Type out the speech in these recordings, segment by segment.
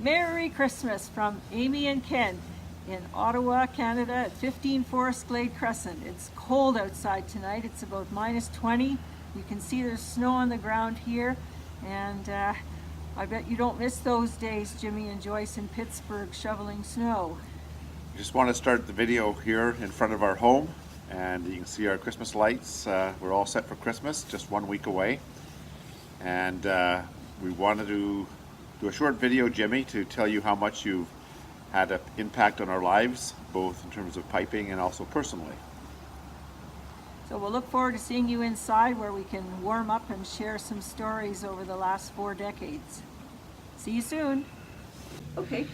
Merry Christmas from Amy and Ken in Ottawa, Canada at 15 Forest Glade Crescent. It's cold outside tonight. It's about -20. You can see there's snow on the ground here, and I bet you don't miss those days, Jimmy and Joyce in Pittsburgh shoveling snow. I just want to start the video here in front of our home, and you can see our Christmas lights. We're all set for Christmas, just 1 week away, and we wanted to do a short video, Jimmy, to tell you how much you've had an impact on our lives, both in terms of piping and also personally. So we'll look forward to seeing you inside where we can warm up and share some stories over the last 4 decades. See you soon. Okay,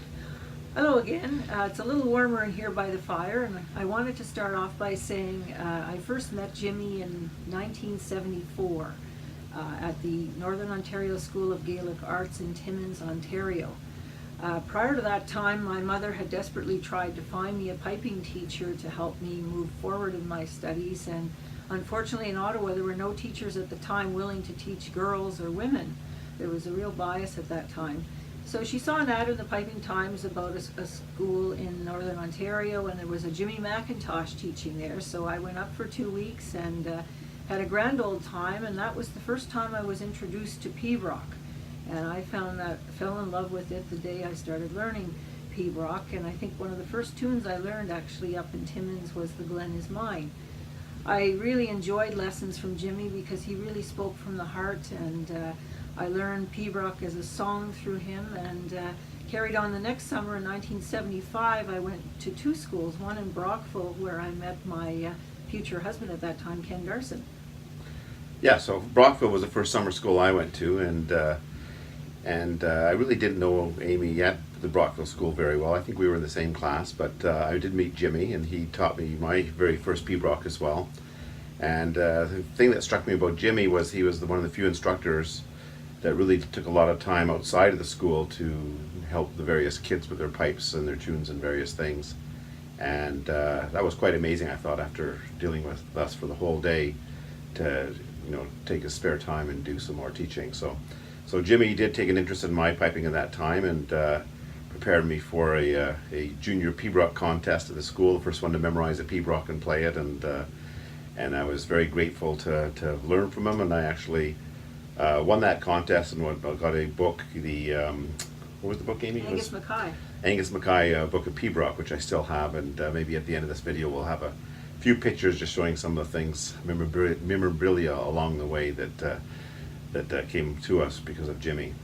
hello again. It's a little warmer in here by the fire, and I wanted to start off by saying I first met Jimmy in 1974 at the Northern Ontario School of Gaelic Arts in Timmins, Ontario. Prior to that time, my mother had desperately tried to find me a piping teacher to help me move forward in my studies, and unfortunately in Ottawa there were no teachers at the time willing to teach girls or women. There was a real bias at that time. So she saw an ad in the Piping Times about a school in Northern Ontario, and there was a Jimmy McIntosh teaching there, so I went up for 2 weeks and had a grand old time, and that was the first time I was introduced to pibroch. And I fell in love with it the day I started learning pibroch, and I think one of the first tunes I learned actually up in Timmins was The Glen Is Mine. I really enjoyed lessons from Jimmy because he really spoke from the heart, and I learned pibroch as a song through him, and carried on the next summer in 1975. I went to 2 schools, one in Brockville where I met my future husband at that time, Ken Garson. Yeah, so Brockville was the first summer school I went to, and I really didn't know Amy at the Brockville school very well. I think we were in the same class, but I did meet Jimmy, and he taught me my very first pibroch as well. And the thing that struck me about Jimmy was he was one of the few instructors that really took a lot of time outside of the school to help the various kids with their pipes and their tunes and various things. And that was quite amazing, I thought, after dealing with us for the whole day, to take his spare time and do some more teaching. So Jimmy did take an interest in my piping at that time, and prepared me for a junior pibroch contest at the school, the first one to memorize a pibroch and play it, and I was very grateful to learn from him, and I actually won that contest and got a book, what was the book, Amy? Angus Mackay. Angus Mackay book of pibroch, which I still have, and maybe at the end of this video we'll have a few pictures just showing some of the things, memorabilia along the way that came to us because of Jimmy.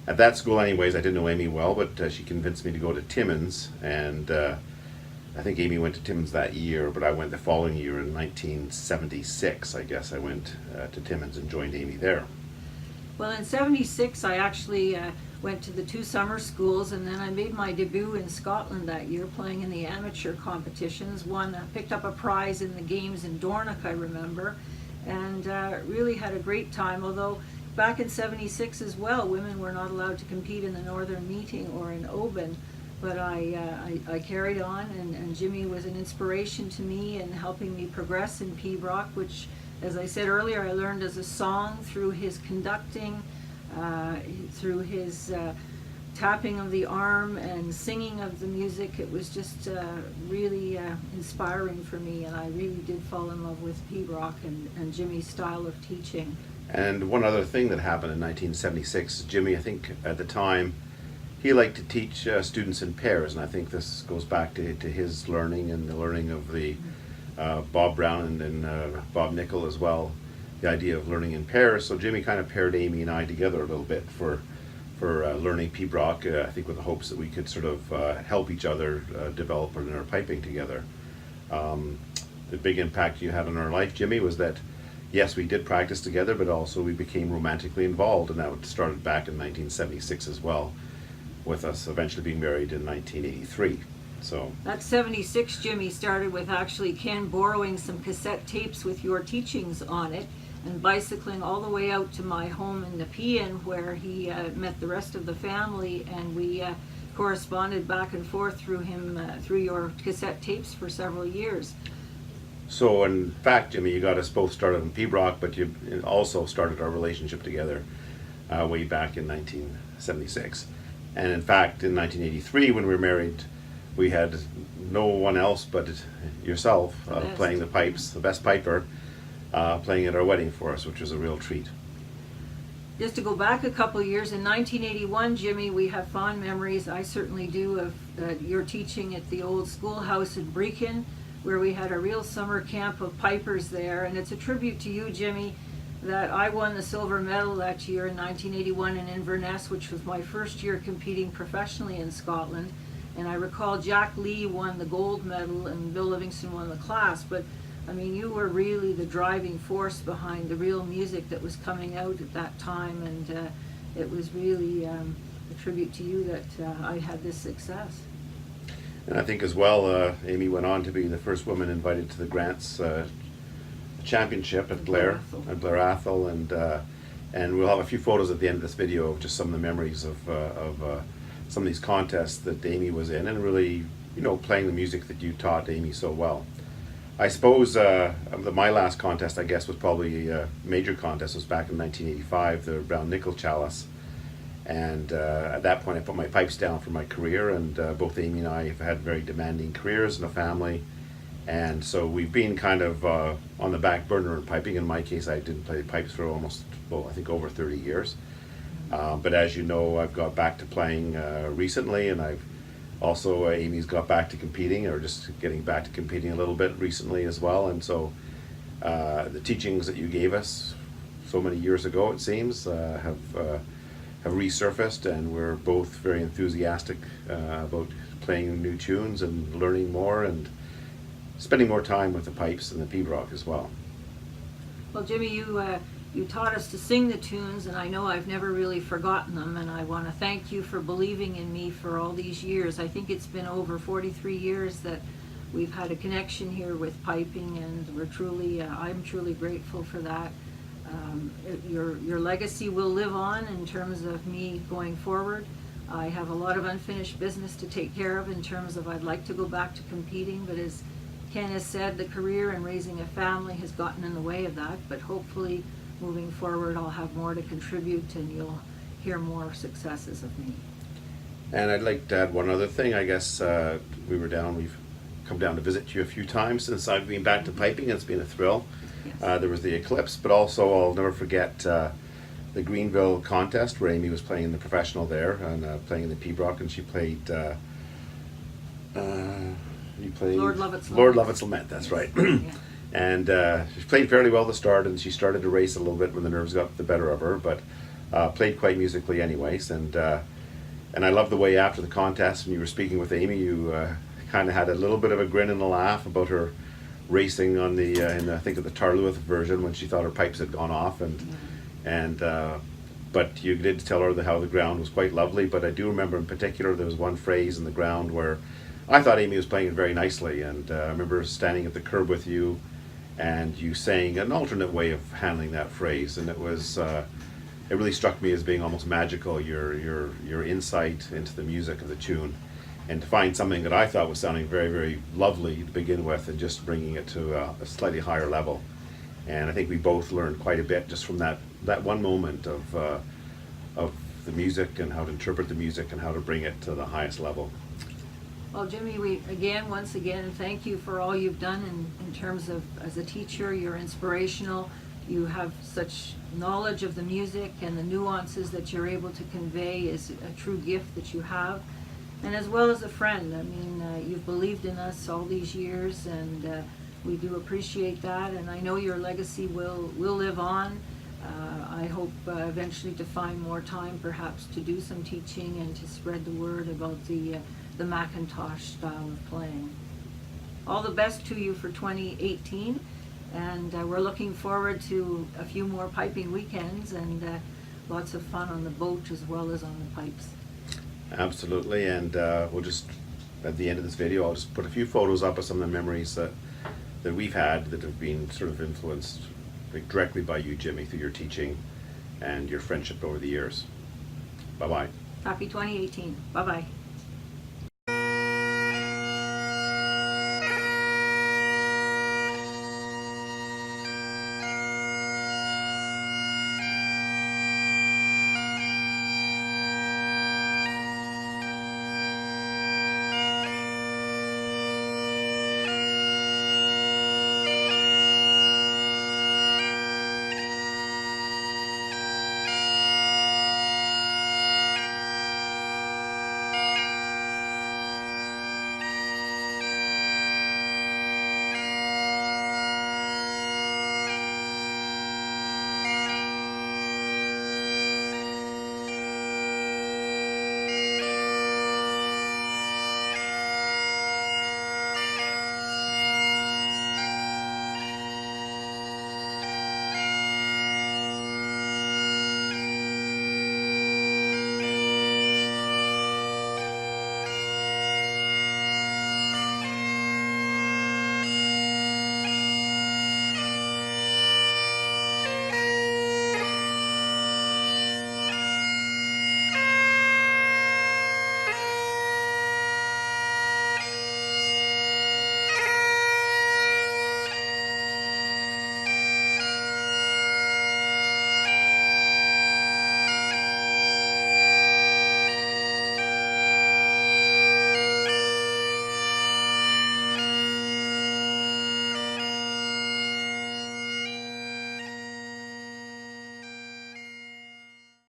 At that school anyways, I didn't know Amy well, but she convinced me to go to Timmins, and I think Amy went to Timmins that year, but I went the following year in 1976, I guess. I went to Timmins and joined Amy there. Well, in '76 I actually went to the 2 summer schools, and then I made my debut in Scotland that year, playing in the amateur competitions. Picked up a prize in the games in Dornoch, I remember, and really had a great time. Although back in '76 as well, women were not allowed to compete in the Northern Meeting or in Oban, but I carried on, and Jimmy was an inspiration to me in helping me progress in pibroch, which, as I said earlier, I learned as a song through his conducting, through his tapping of the arm and singing of the music. It was just really inspiring for me, and I really did fall in love with pibroch and Jimmy's style of teaching. And one other thing that happened in 1976, Jimmy, I think at the time, he liked to teach students in pairs, and I think this goes back to his learning and the learning of the Bob Brown and Bob Nickel as well, the idea of learning in pairs. So Jimmy kind of paired Amy and I together a little bit for learning pibroch, I think with the hopes that we could sort of help each other develop in our piping together. The big impact you had on our life, Jimmy, was that yes, we did practice together, but also we became romantically involved, and that started back in 1976 as well, with us eventually being married in 1983. So that '76 Jimmy started with actually Ken borrowing some cassette tapes with your teachings on it, and bicycling all the way out to my home in Nepean, where he met the rest of the family, and we corresponded back and forth through your cassette tapes for several years. So in fact, Jimmy, you got us both started in pibroch, but you also started our relationship together way back in 1976. And in fact, in 1983, when we were married, we had no one else but yourself playing the pipes, the best piper, playing at our wedding for us, which was a real treat. Just to go back a couple of years, in 1981, Jimmy, we have fond memories, I certainly do, of your teaching at the old schoolhouse in Brechin, where we had a real summer camp of pipers there. And it's a tribute to you, Jimmy, that I won the silver medal that year in 1981 in Inverness, which was my first year competing professionally in Scotland. And I recall Jack Lee won the gold medal and Bill Livingston won the class. But I mean, you were really the driving force behind the real music that was coming out at that time, and it was really a tribute to you that I had this success. And I think as well, Amy went on to be the first woman invited to the Grants Championship at Blair Athol, and we'll have a few photos at the end of this video of just some of the memories of some of these contests that Amy was in, and really, you know, playing the music that you taught Amy so well. I suppose my last contest, I guess, was probably a major contest. Was back in 1985, the Brown Nickel Chalice, and at that point I put my pipes down for my career, and both Amy and I have had very demanding careers and a family, and so we've been kind of on the back burner in piping. In my case, I didn't play pipes for almost, well, I think over 30 years, but as you know, I've got back to playing recently, and I've also, Amy's got back to competing, or just getting back to competing a little bit recently as well. And so the teachings that you gave us so many years ago, it seems, have resurfaced, and we're both very enthusiastic about playing new tunes and learning more and spending more time with the pipes and the pibroch as well. Well, Jimmy, you taught us to sing the tunes, and I know I've never really forgotten them, and I want to thank you for believing in me for all these years. I think it's been over 43 years that we've had a connection here with piping, and I'm truly grateful for that. Your legacy will live on in terms of me going forward. I have a lot of unfinished business to take care of in terms of I'd like to go back to competing, but as Ken has said, the career and raising a family has gotten in the way of that, but hopefully moving forward, I'll have more to contribute, and you'll hear more successes of me. And I'd like to add one other thing. I guess we've come down to visit you a few times since I've been back to piping. It's been a thrill. Yes. There was the eclipse, but also I'll never forget the Greenville contest where Amy was playing the professional there and playing in the pibroch, and she played. You played Lord Lovett's Lament. That's right. Yeah. And she played fairly well to start, and she started to race a little bit when the nerves got the better of her, but played quite musically anyways. And I love the way after the contest, when you were speaking with Amy, you kind of had a little bit of a grin and a laugh about her racing on the, I think of the Tarluith version, when she thought her pipes had gone off. But you did tell her how the ground was quite lovely. But I do remember in particular there was one phrase in the ground where I thought Amy was playing it very nicely, and I remember standing at the curb with you, and you saying an alternate way of handling that phrase, and it was it really struck me as being almost magical, your insight into the music of the tune, and to find something that I thought was sounding very, very lovely to begin with, and just bringing it to a slightly higher level. And I think we both learned quite a bit just from that one moment of the music, and how to interpret the music and how to bring it to the highest level. Well, Jimmy, once again, thank you for all you've done in terms of, as a teacher, you're inspirational. You have such knowledge of the music, and the nuances that you're able to convey is a true gift that you have. And as well as a friend, I mean, you've believed in us all these years, and we do appreciate that. And I know your legacy will live on. I hope eventually to find more time perhaps to do some teaching and to spread the word about the Macintosh style of playing. All the best to you for 2018, and we're looking forward to a few more piping weekends and lots of fun on the boat as well as on the pipes. Absolutely, and we'll just, at the end of this video, I'll just put a few photos up of some of the memories that we've had that have been sort of influenced directly by you, Jimmy, through your teaching and your friendship over the years. Bye-bye. Happy 2018. Bye-bye.